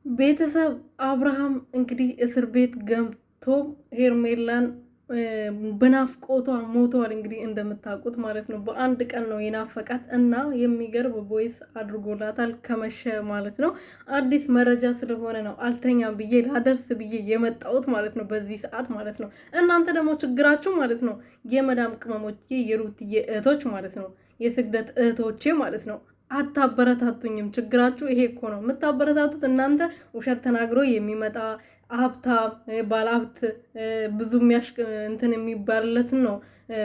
ቤተሰብ አብርሃም እንግዲህ እስር ቤት ገብቶ ሄርሜላን በናፍቆቷ ሞቷል። እንግዲህ እንደምታውቁት ማለት ነው። በአንድ ቀን ነው የናፈቃት እና የሚገርም ቦይስ አድርጎላታል ከመሸ ማለት ነው። አዲስ መረጃ ስለሆነ ነው አልተኛም ብዬ ላደርስ ብዬ የመጣሁት ማለት ነው፣ በዚህ ሰዓት ማለት ነው። እናንተ ደግሞ ችግራችሁ ማለት ነው የመዳም ቅመሞች የሩትዬ እህቶች ማለት ነው፣ የስግደት እህቶቼ ማለት ነው አታበረታቱኝም። ችግራችሁ ይሄ እኮ ነው። የምታበረታቱት እናንተ ውሸት ተናግሮ የሚመጣ ሀብታም ባለሀብት ብዙ እንትን የሚባልለትን ነው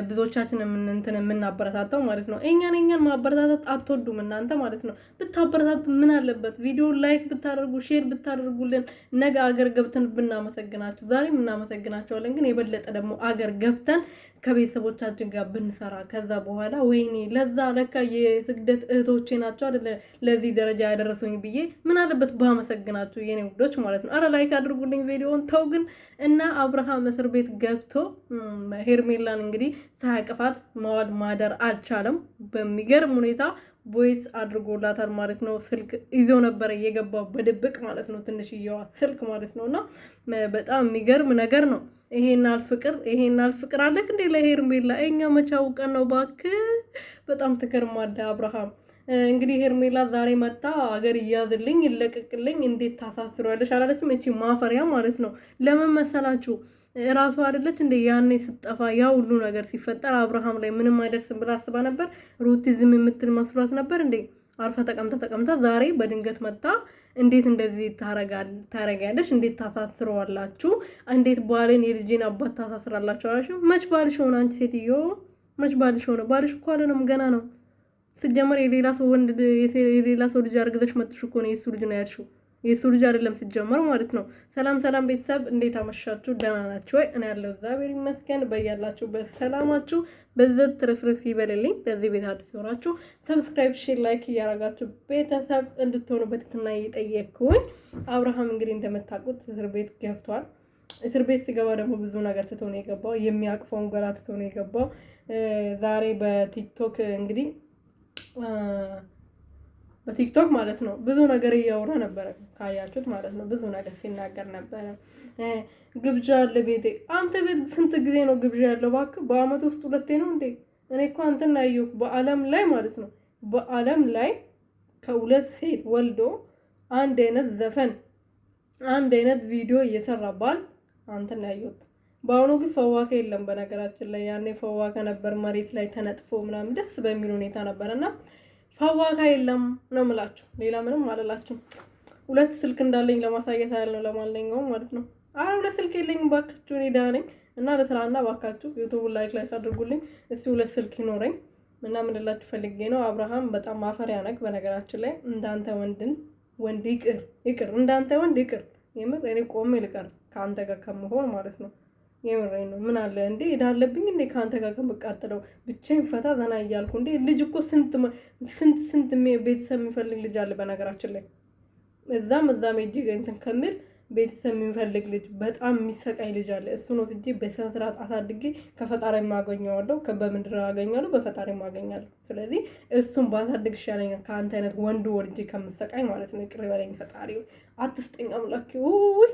ብዙዎቻችን የምናበረታታው ማለት ነው። እኛን ማበረታታት አትወዱም እናንተ ማለት ነው። ብታበረታቱ ምን አለበት? ቪዲዮ ላይክ ብታደርጉ ሼር ብታደርጉልን ነገ አገር ገብተን ብናመሰግናችሁ፣ ዛሬም እናመሰግናቸዋለን። ግን የበለጠ ደግሞ አገር ገብተን ከቤተሰቦቻችን ጋር ብንሰራ ከዛ በኋላ ወይኔ ለዛ ለካ የስግደት እህቶቼ ናቸው አይደለ ለዚህ ደረጃ ያደረሱኝ ብዬ ምን አለበት ባመሰግናችሁ የኔ ውዶች ማለት ነው። አረ ላይክ አድርጉልኝ ቪዲዮውን ተው። ግን እና አብርሃም እስር ቤት ገብቶ ሄርሜላን እንግዲህ ሳያቅፋት መዋል ማደር አልቻለም። በሚገርም ሁኔታ ቦይስ አድርጎላታል ማለት ነው። ስልክ ይዞ ነበረ እየገባው በድብቅ ማለት ነው፣ ትንሽዬዋ ስልክ ማለት ነው። እና በጣም የሚገርም ነገር ነው። ይሄናል ፍቅር አለክ እንዴ ለሄርሜላ? እኛ መቼ አውቀን ነው ባክህ። በጣም ትገርማለህ አብርሃም። እንግዲህ ሄርሜላ ዛሬ መጣ አገር እያዝልኝ ይለቀቅልኝ እንዴት ታሳስረዋለሽ አላለችም? እቺ ማፈሪያ ማለት ነው። ለምን መሰላችሁ? ራሱ አይደለች እንደ ያኔ ስጠፋ ያ ሁሉ ነገር ሲፈጠር አብርሃም ላይ ምንም አይደርስም ብላ አስባ ነበር። ሩቲ ዝም የምትል መስሏት ነበር እንዴ? አርፋ ተቀምጣ ዛሬ በድንገት መጣ። እንዴት እንደዚህ ታረጋለሽ? እንዴት ታሳስረዋላችሁ? እንዴት ባልን የልጅን አባት ታሳስራላችሁ አላችሁ? መች ባልሽ ሆነ? አንቺ ሴትዮ መች ባልሽ ሆነ? ባልሽ እኮ አለንም ገና ነው። ሲጀመር የሌላ ሰው ልጅ አርግዘሽ መጥሽ እኮ ነው የሱ ልጅ ነው ያልሽው። የሱ ልጅ አይደለም ሲጀመር ማለት ነው። ሰላም ቤተሰብ እንዴት አመሻችሁ? ደህና ናችሁ ወይ? እኔ ያለው እግዚአብሔር ይመስገን። በያላችሁ በሰላማችሁ በዘት ትርፍርፍ ይበልልኝ። ለዚህ ቤት አዲስ ሆናችሁ ሰብስክራይብ፣ ሼር፣ ላይክ እያረጋችሁ ቤተሰብ እንድትሆኑ በትህትና እየጠየቅኩኝ። አብርሃም እንግዲህ እንደምታውቁት እስር ቤት ገብቷል። እስር ቤት ሲገባ ደግሞ ብዙ ነገር ትቶ ነው የገባው። የሚያቅፈውን ገላ ትቶ ነው የገባው። ዛሬ በቲክቶክ እንግዲህ በቲክቶክ ማለት ነው ብዙ ነገር እያወራ ነበረ፣ ካያችሁት ማለት ነው። ብዙ ነገር ሲናገር ነበረ። ግብዣ አለ ቤቴ። አንተ ቤት ስንት ጊዜ ነው ግብዣ ያለው? እባክህ በአመት ውስጥ 2 ነው እንዴ? እኔ እኮ አንተን ያየሁት በአለም ላይ ማለት ነው፣ በአለም ላይ ከ2 ሴት ወልዶ አንድ አይነት ዘፈን አንድ አይነት ቪዲዮ እየሰራ ባል አንተን ያየሁት። በአሁኑ ግን ፈዋካ የለም። በነገራችን ላይ ያኔ ፈዋካ ነበር፣ መሬት ላይ ተነጥፎ ምናምን ደስ በሚል ሁኔታ ነበርና ፈዋካ የለም ነው የምላችሁ። ሌላ ምንም አልላችሁም። 2 ስልክ እንዳለኝ ለማሳየት ያህል ነው ለማንኛውም ማለት ነው። 2 ስልክ የለኝም ባካችሁ፣ እኔ ደህና ነኝ። እና ለስራና ባካችሁ ዩቲዩብ ላይክ አድርጉልኝ። እስቲ 2 ስልክ ይኖረኝ እና ምን ልላችሁ ፈልጌ ነው። አብርሃም በጣም ማፈሪያ ነክ። በነገራችን ላይ እንዳንተ ወንድ ይቅር እንዳንተ ወንድ ይቅር። የምር እኔ ቆሜ ልቀር ከአንተ ጋር ከመሆን ማለት ነው። የምሬ ነው። ምን አለ እንዴ ሄዳለብኝ እንዴ ካንተ ጋር ከመቃጠለው ብቻዬን ፈታ ዘና እያልኩ እንዴ። ልጅ እኮ ስንት ቤተሰብ የሚፈልግ ልጅ አለ በነገራችን ላይ። እዛም ሄጄ እንትን ከሚል ቤተሰብ የሚፈልግ ልጅ በጣም የሚሰቃይ ልጅ አለ። እሱ ነው እንጂ በስነ ስርዓት አሳድጌ ከፈጣሪ የማገኘዋለሁ፣ በምድር አገኛለሁ፣ በፈጣሪ የማገኛለሁ። ስለዚህ እሱን ባሳድግ ይሻለኛል ከአንተ አይነት ወንዱ ወልጄ ከምሰቃይ ማለት ነው። ይቅር በለኝ ፈጣሪ፣ አትስጠኝ አምላኬ። ውይ